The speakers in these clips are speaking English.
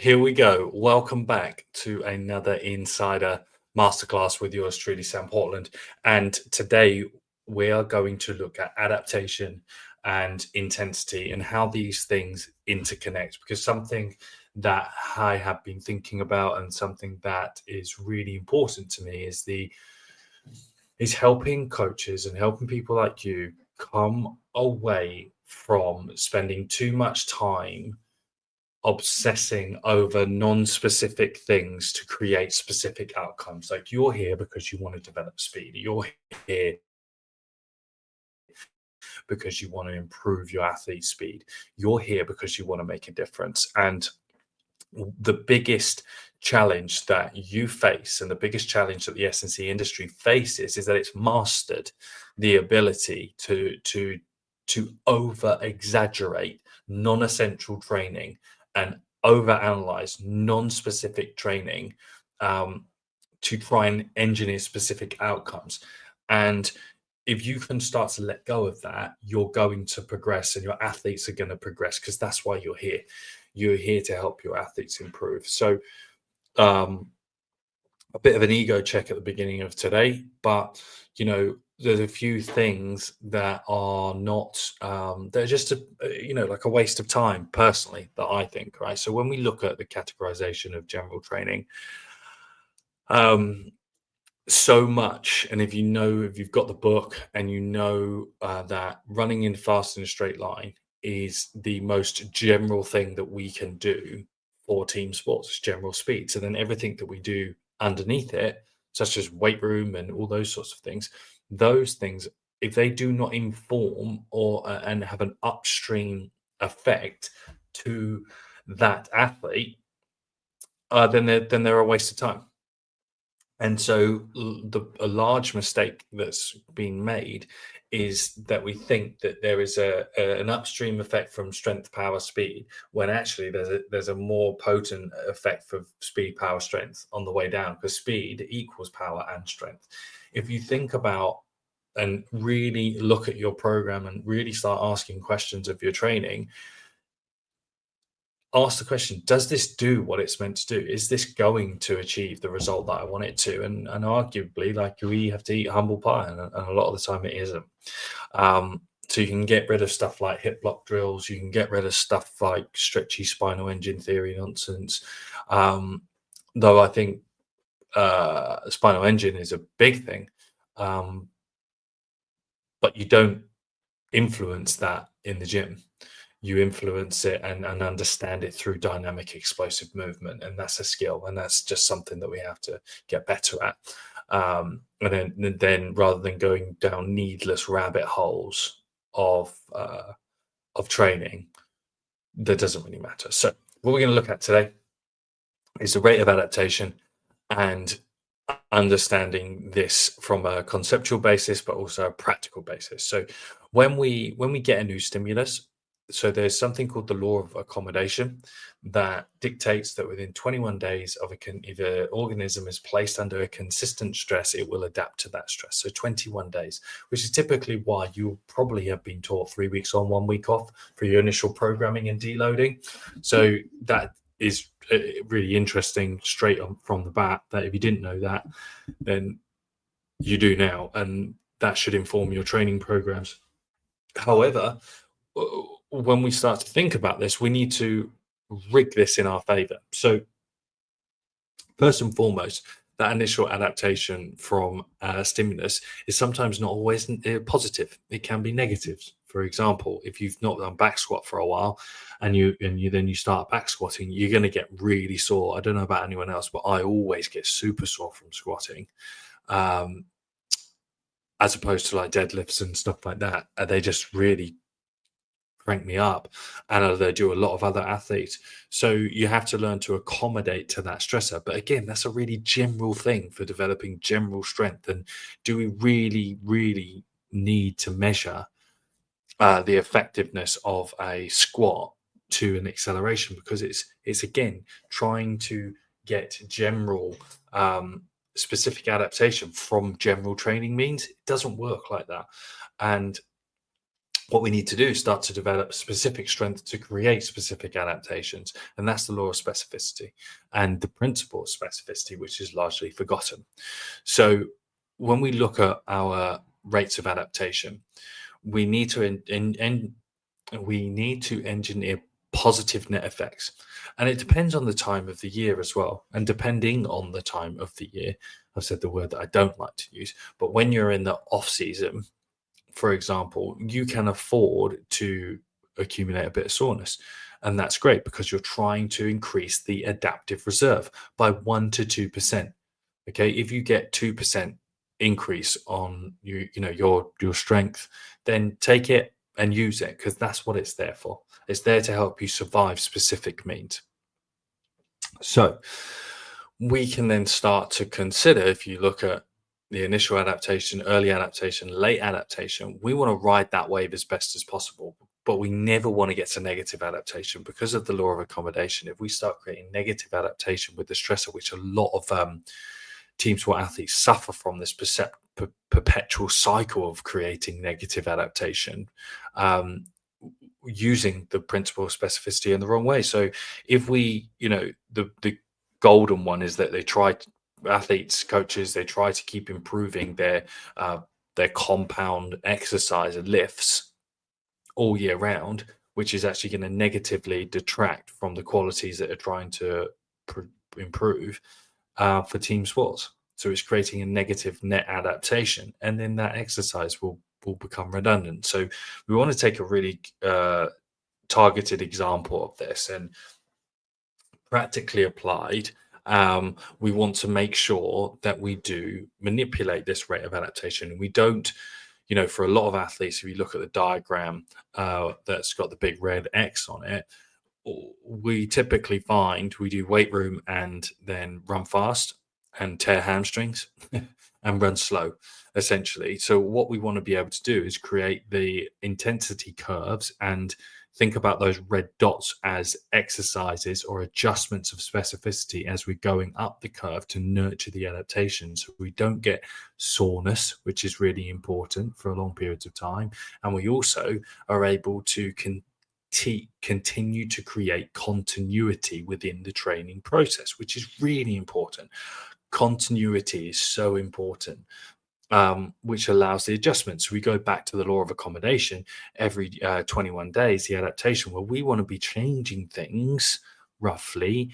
Here we go. Welcome back to another Insider Masterclass with yours truly, Sam Portland. And today we are going to look at adaptation and intensity and how these things interconnect. Because something that I have been thinking about and something that is really important to me is helping coaches and helping people like you come away from spending too much time obsessing over non-specific things to create specific outcomes. Like, you're here because you want to develop speed. You're here because you want to improve your athlete's speed. You're here because you want to make a difference. And the biggest challenge that you face and the biggest challenge that the S&C industry faces is that it's mastered the ability to over exaggerate non-essential training and over analyze non-specific training, to try and engineer specific outcomes. And if you can start to let go of that, you're going to progress and your athletes are going to progress, because that's why you're here. You're here to help your athletes improve. So a bit of an ego check at the beginning of today, but there's a few things that are not they're just like a waste of time, personally, that I think, right? So when we look at the categorization of general training, so much, and if you've got the book and that running in fast in a straight line is the most general thing that we can do for team sports, general speed. So then everything that we do underneath it, such as weight room and all those sorts of things, those things, if they do not inform or and have an upstream effect to that athlete, then they're a waste of time. And so a large mistake that's been made is that we think that there is an upstream effect from strength, power, speed, when actually there's a more potent effect for speed, power, strength on the way down, because speed equals power and strength. If you think about and really look at your program and really start asking questions of your training, ask the question, does this do what it's meant to do? Is this going to achieve the result that I want it to? And arguably, like, we have to eat humble pie, and a lot of the time it isn't. So you can get rid of stuff like hip block drills. You can get rid of stuff like stretchy spinal engine theory nonsense. Though I think spinal engine is a big thing. But you don't influence that in the gym. You influence it and understand it through dynamic explosive movement, and that's a skill, and that's just something that we have to get better at. And then rather than going down needless rabbit holes of training, that doesn't really matter. So what we're going to look at today is the rate of adaptation and understanding this from a conceptual basis, but also a practical basis. So when we get a new stimulus, so there's something called the Law of Accommodation that dictates that within 21 days if an organism is placed under a consistent stress, it will adapt to that stress. So 21 days, which is typically why you probably have been taught 3 weeks on, 1 week off for your initial programming and deloading. So that is really interesting straight on from the bat, that if you didn't know that, then you do now, and that should inform your training programs. However, when we start to think about this, we need to rig this in our favor. So first and foremost, that initial adaptation from stimulus is sometimes not always positive. It can be negative. For example, if you've not done back squat for a while and you start back squatting, you're going to get really sore. I don't know about anyone else, but I always get super sore from squatting, as opposed to like deadlifts and stuff like that. They just really crank me up, and they do a lot of other athletes. So you have to learn to accommodate to that stressor. But again, that's a really general thing for developing general strength. And do we really, really need to measure the effectiveness of a squat to an acceleration? Because it's again trying to get general specific adaptation from general training means it doesn't work like that. And what we need to do is start to develop specific strength to create specific adaptations. And that's the law of specificity and the principle of specificity, which is largely forgotten. So when we look at our rates of adaptation, we need to we need to engineer positive net effects. And it depends on the time of the year as well. And depending on the time of the year, I've said the word that I don't like to use, but when you're in the off season, for example, you can afford to accumulate a bit of soreness. And that's great because you're trying to increase the adaptive reserve by 1 to 2%. Okay. If you get 2% increase on your strength, then take it and use it because that's what it's there for. It's there to help you survive specific means. So we can then start to consider, if you look at the initial adaptation, early adaptation, late adaptation, we want to ride that wave as best as possible. But we never want to get to negative adaptation because of the law of accommodation. If we start creating negative adaptation with the stressor, which a lot of team sport athletes suffer from, this perpetual cycle of creating negative adaptation, using the principle of specificity in the wrong way. So if we, the golden one is that athletes, coaches, they try to keep improving their compound exercise and lifts all year round, which is actually going to negatively detract from the qualities that are trying to improve for team sports. So it's creating a negative net adaptation, and then that exercise will become redundant. So we want to take a really targeted example of this and practically applied. We want to make sure that we do manipulate this rate of adaptation. We don't, for a lot of athletes, if you look at the diagram that's got the big red X on it, we typically find we do weight room and then run fast and tear hamstrings and run slow, essentially. So what we want to be able to do is create the intensity curves and think about those red dots as exercises or adjustments of specificity as we're going up the curve to nurture the adaptation. So we don't get soreness, which is really important for long periods of time. And we also are able to continue to create continuity within the training process, which is really important. Continuity is so important, which allows the adjustments. We go back to the law of accommodation every 21 days, the adaptation, where we want to be changing things roughly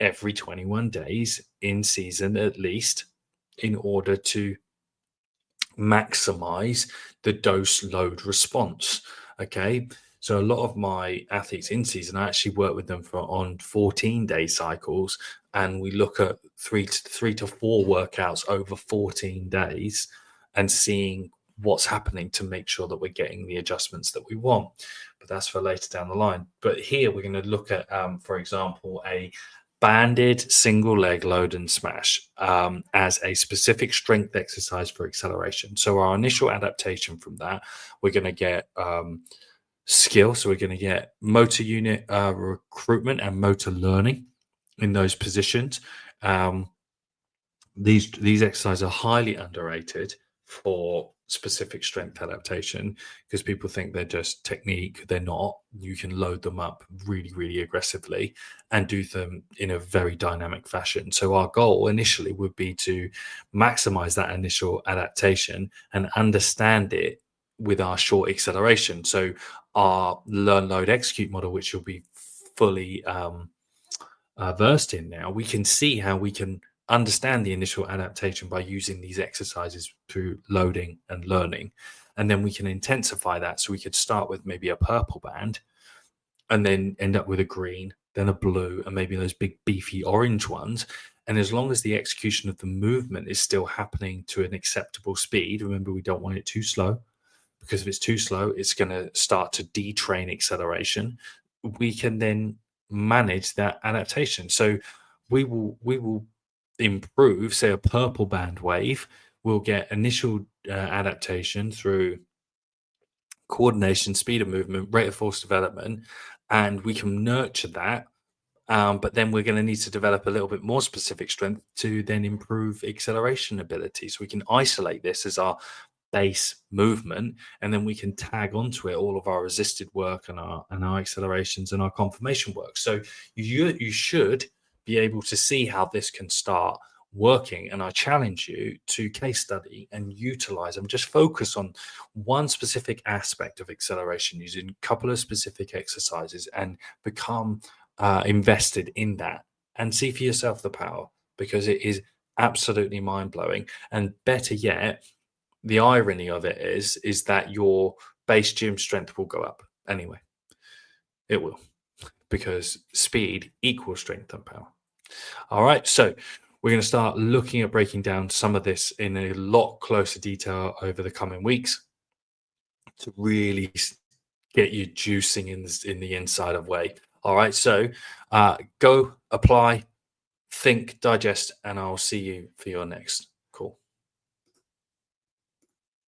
every 21 days in season, at least, in order to maximize the dose load response. Okay. So a lot of my athletes in season, I actually work with them on 14-day cycles, and we look at three to four workouts over 14 days and seeing what's happening to make sure that we're getting the adjustments that we want. But that's for later down the line. But here we're going to look at, for example, a banded single leg load and smash as a specific strength exercise for acceleration. So our initial adaptation from that, we're going to get skill. So we're going to get motor unit recruitment and motor learning in those positions. These exercises are highly underrated for specific strength adaptation because people think they're just technique. They're not. You can load them up really, really aggressively and do them in a very dynamic fashion. So our goal initially would be to maximize that initial adaptation and understand it with our short acceleration. So our learn, load, execute model, which you'll be fully versed in now, we can see how we can understand the initial adaptation by using these exercises through loading and learning. And then we can intensify that. So we could start with maybe a purple band and then end up with a green, then a blue, and maybe those big beefy orange ones. And as long as the execution of the movement is still happening to an acceptable speed, remember, we don't want it too slow, because if it's too slow, it's going to start to detrain acceleration. We can then manage that adaptation. So we will improve, say, a purple band wave. We'll get initial adaptation through coordination, speed of movement, rate of force development, and we can nurture that. But then we're going to need to develop a little bit more specific strength to then improve acceleration ability. So we can isolate this as our base movement, and then we can tag onto it all of our resisted work and our accelerations and our confirmation work. So you should be able to see how this can start working. And I challenge you to case study and utilize them. Just focus on one specific aspect of acceleration using a couple of specific exercises and become invested in that and see for yourself the power, because it is absolutely mind-blowing. And better yet, the irony of it is that your base gym strength will go up anyway. It will, because speed equals strength and power. All right, so we're going to start looking at breaking down some of this in a lot closer detail over the coming weeks to really get you juicing in the inside of way. All right, so go apply, think, digest, and I'll see you for your next